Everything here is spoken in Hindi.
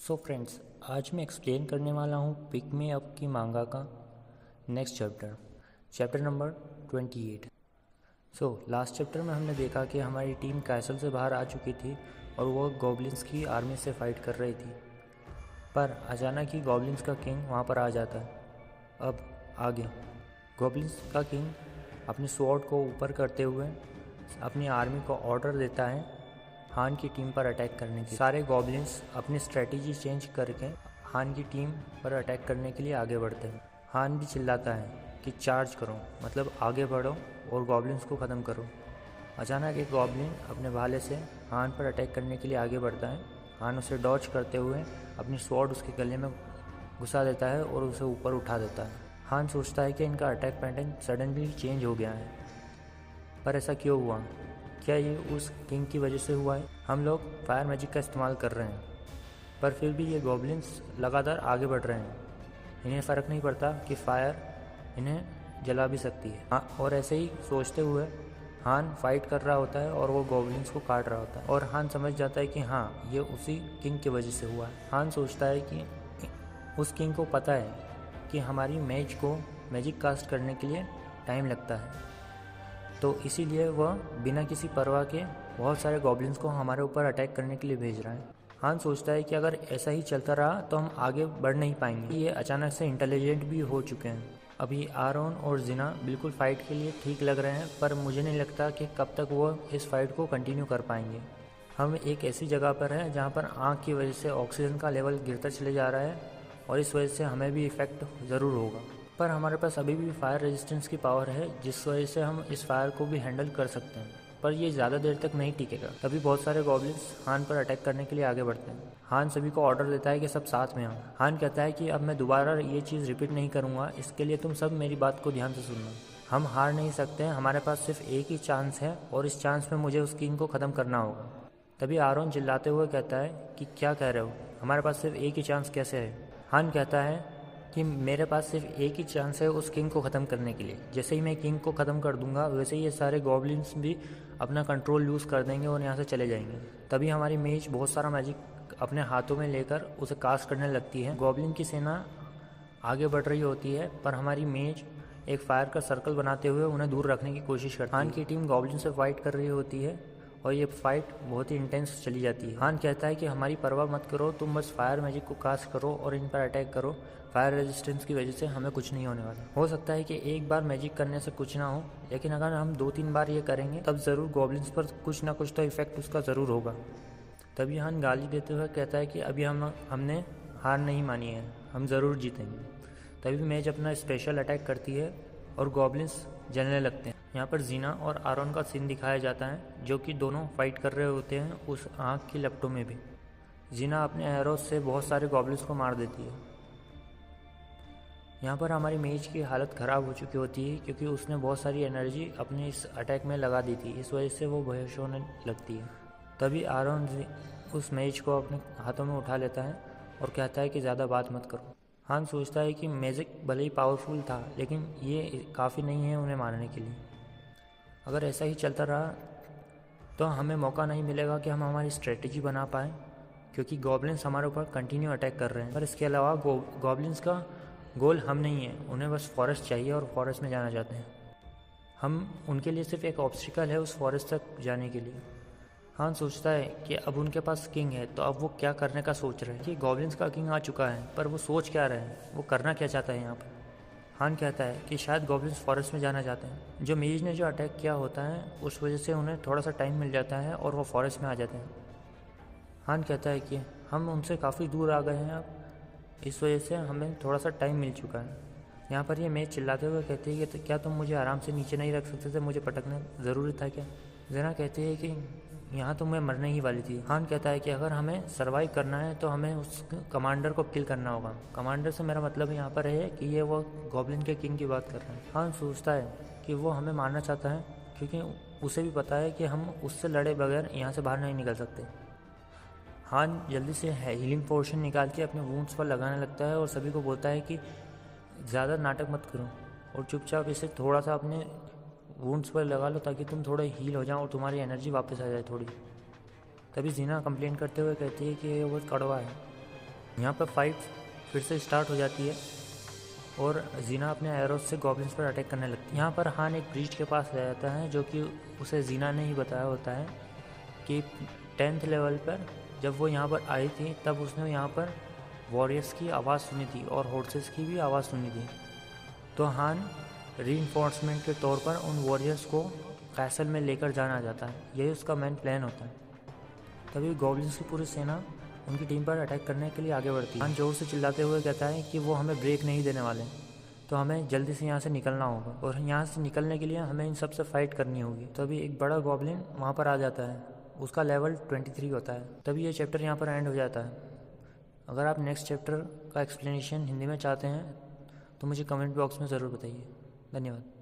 सो फ्रेंड्स, आज मैं एक्सप्लेन करने वाला हूँ पिक मी अप की मांगा का next chapter number 28। So last chapter में हमने देखा कि हमारी टीम कैसल से बाहर आ चुकी थी और वो गॉब्लिन्स की आर्मी से फाइट कर रही थी, पर अचानक ही गॉब्लिन्स का किंग वहाँ पर आ जाता है। अब आगे गॉब्लिन्स का किंग अपने स्वॉर्ड को ऊपर करते हुए अपनी आर्मी को ऑर्डर देता है हान की टीम पर अटैक करने की। सारे गॉब्लिन्स अपनी स्ट्रेटजी चेंज करके हान की टीम पर अटैक करने के लिए आगे बढ़ते हैं। हान भी चिल्लाता है कि चार्ज करो, मतलब आगे बढ़ो और गॉब्लिन्स को ख़त्म करो। अचानक एक गॉब्लिन अपने भाले से हान पर अटैक करने के लिए आगे बढ़ता है। हान उसे डॉच करते हुए अपनी स्वॉर्ड उसके गले में घुसा देता है और उसे ऊपर उठा देता है। हान सोचता है कि इनका अटैक पैटर्न सडनली चेंज हो गया है, पर ऐसा क्यों हुआ? क्या ये उस किंग की वजह से हुआ है? हम लोग फायर मैजिक का इस्तेमाल कर रहे हैं, पर फिर भी ये गॉब्लिन्स लगातार आगे बढ़ रहे हैं। इन्हें फ़र्क नहीं पड़ता कि फायर इन्हें जला भी सकती है। हाँ, और ऐसे ही सोचते हुए हान फाइट कर रहा होता है और वो गॉब्लिन्स को काट रहा होता है, और हान समझ जाता है कि हाँ, ये उसी किंग की वजह से हुआ है। हान सोचता है कि उस किंग को पता है कि हमारी मैच को मैजिक कास्ट करने के लिए टाइम लगता है, तो इसीलिए वह बिना किसी परवाह के बहुत सारे गॉब्लिन्स को हमारे ऊपर अटैक करने के लिए भेज रहा है। हान सोचता है कि अगर ऐसा ही चलता रहा तो हम आगे बढ़ नहीं पाएंगे। ये अचानक से इंटेलिजेंट भी हो चुके हैं। अभी आरोन और जिना बिल्कुल फ़ाइट के लिए ठीक लग रहे हैं, पर मुझे नहीं लगता कि कब तक वो इस फाइट को कंटिन्यू कर पाएंगे। हम एक ऐसी जगह पर हैं जहाँ पर आग की वजह से ऑक्सीजन का लेवल गिरता चले जा रहा है और इस वजह से हमें भी इफ़ेक्ट ज़रूर होगा, पर हमारे पास अभी भी फायर रेजिस्टेंस की पावर है, जिस वजह से हम इस फायर को भी हैंडल कर सकते हैं, पर ये ज़्यादा देर तक नहीं टिकेगा। तभी बहुत सारे गॉब्लिन्स हान पर अटैक करने के लिए आगे बढ़ते हैं। हान सभी को ऑर्डर देता है कि सब साथ में आओ। हान कहता है कि अब मैं दोबारा ये चीज़ रिपीट नहीं करूँगा, इसके लिए तुम सब मेरी बात को ध्यान से सुनना। हम हार नहीं सकते हैं, हमारे पास सिर्फ एक ही चांस है और इस चांस में मुझे उस किंग को ख़त्म करना होगा। तभी आरोन चिल्लाते हुए कहता है कि क्या कह रहे हो, हमारे पास सिर्फ एक ही चांस कैसे है? हान कहता है कि मेरे पास सिर्फ एक ही चांस है उस किंग को ख़त्म करने के लिए। जैसे ही मैं किंग को ख़त्म कर दूंगा, वैसे ही ये सारे गॉब्लिन्स भी अपना कंट्रोल लूज़ कर देंगे और यहाँ से चले जाएंगे। तभी हमारी मेज बहुत सारा मैजिक अपने हाथों में लेकर उसे कास्ट करने लगती है। गॉब्लिन की सेना आगे बढ़ रही होती है, पर हमारी मेज एक फायर का सर्कल बनाते हुए उन्हें दूर रखने की कोशिश करती है। हान की टीम गॉब्लिन से फाइट कर रही होती है और ये फाइट बहुत ही इंटेंस चली जाती है। हान कहता है कि हमारी परवाह मत करो, तुम बस फायर मैजिक को कास्ट करो और इन पर अटैक करो। फायर रेजिस्टेंस की वजह से हमें कुछ नहीं होने वाला। हो सकता है कि एक बार मैजिक करने से कुछ ना हो, लेकिन अगर हम 2-3 बार ये करेंगे तब ज़रूर गॉब्लिन्स पर कुछ ना कुछ तो इफेक्ट उसका ज़रूर होगा। तभी हान गाली देते हुए कहता है कि अभी हमने हार नहीं मानी है, हम ज़रूर जीतेंगे। तभी मैच अपना स्पेशल अटैक करती है और गॉब्लिन्स जलने लगते हैं। यहाँ पर जीना और आरोन का सीन दिखाया जाता है, जो कि दोनों फाइट कर रहे होते हैं उस आग की लपटों में भी। जीना अपने एरोज से बहुत सारे गॉब्लिन्स को मार देती है। यहाँ पर हमारी मेज की हालत ख़राब हो चुकी होती है, क्योंकि उसने बहुत सारी एनर्जी अपने इस अटैक में लगा दी थी, इस वजह से वो बेहोश होने लगती है। तभी आरोन उस मेज को अपने हाथों में उठा लेता है और कहता है कि ज़्यादा बात मत करो। हान सोचता है कि मैजिक भले ही पावरफुल था, लेकिन ये काफ़ी नहीं है उन्हें मारने के लिए। अगर ऐसा ही चलता रहा तो हमें मौका नहीं मिलेगा कि हम हमारी स्ट्रेटजी बना पाएँ, क्योंकि गॉब्लिन्स हमारे ऊपर कंटिन्यू अटैक कर रहे हैं। पर इसके अलावा गॉब्लिन्स का गोल हम नहीं है, उन्हें बस फॉरेस्ट चाहिए और फॉरेस्ट में जाना चाहते हैं। हम उनके लिए सिर्फ एक ऑब्स्टिकल है उस फॉरेस्ट तक जाने के लिए। हान सोचता है कि अब उनके पास किंग है, तो अब वो क्या करने का सोच रहे हैं कि गॉब्लिन्स का किंग आ चुका है, पर वो सोच क्या रहे हैं, वो करना क्या चाहता है यहाँ पर? हान कहता है कि शायद गॉब्लिन्स फॉरेस्ट में जाना चाहते हैं। जो मेज ने जो अटैक किया होता है उस वजह से उन्हें थोड़ा सा टाइम मिल जाता है और वो फॉरेस्ट में आ जाते हैं। हान कहता है कि हम उनसे काफ़ी दूर आ गए हैं अब, इस वजह से हमें थोड़ा सा टाइम मिल चुका है। यहाँ पर ये मेज चिल्लाते हुए कहती है कि क्या तुम मुझे आराम से नीचे नहीं रख सकते थे, मुझे पटकना ज़रूरी था क्या? जना कहती है कि यहाँ तो मैं मरने ही वाली थी। हान कहता है कि अगर हमें सर्वाइव करना है तो हमें उस कमांडर को किल करना होगा। कमांडर से मेरा मतलब यहाँ पर है कि ये वो गॉब्लिन के किंग की बात कर रहे हैं। हान सोचता है कि वो हमें मारना चाहता है, क्योंकि उसे भी पता है कि हम उससे लड़े बगैर यहाँ से बाहर नहीं निकल सकते। हान जल्दी से हीलिंग पोर्शन निकाल के अपने वूंड्स पर लगाने लगता है और सभी को बोलता है कि ज़्यादा नाटक मत करो और चुपचाप इसे थोड़ा सा अपने वूंड्स पर लगा लो, ताकि तुम थोड़ा हील हो जाओ और तुम्हारी एनर्जी वापस आ जाए थोड़ी। तभी जीना कंप्लेन करते हुए कहती है कि ये बहुत कड़वा है। यहाँ पर फाइट फिर से स्टार्ट हो जाती है और जीना अपने एरोस से गॉब्लिन्स पर अटैक करने लगती है। यहाँ पर हान एक प्रीस्ट के पास रह जाता है, जो कि उसे जीना ने ही बताया होता है कि 10th लेवल पर जब वो यहाँ पर आई थी तब उसने यहाँ पर वॉरियर्स की आवाज़ सुनी थी और हॉर्सेस की भी आवाज़ सुनी थी। तो हान रीइंफोर्समेंट के तौर पर उन वॉरियर्स को कैसल में लेकर जाना जाता है। यही उसका मेन प्लान होता है। तभी गॉब्लिन्स की पूरी सेना उनकी टीम पर अटैक करने के लिए आगे बढ़ती है। हान जोर से चिल्लाते हुए कहता है कि वो हमें ब्रेक नहीं देने वाले, तो हमें जल्दी से यहाँ से निकलना होगा और यहाँ से निकलने के लिए हमें इन सब से फाइट करनी होगी। तभी एक बड़ा गॉब्लिन वहाँ पर आ जाता है, उसका लेवल 23 होता है। तभी ये चैप्टर यहाँ पर एंड हो जाता है। अगर आप नेक्स्ट चैप्टर का एक्सप्लेनेशन हिंदी में चाहते हैं तो मुझे कमेंट बॉक्स में ज़रूर बताइए। धन्यवाद।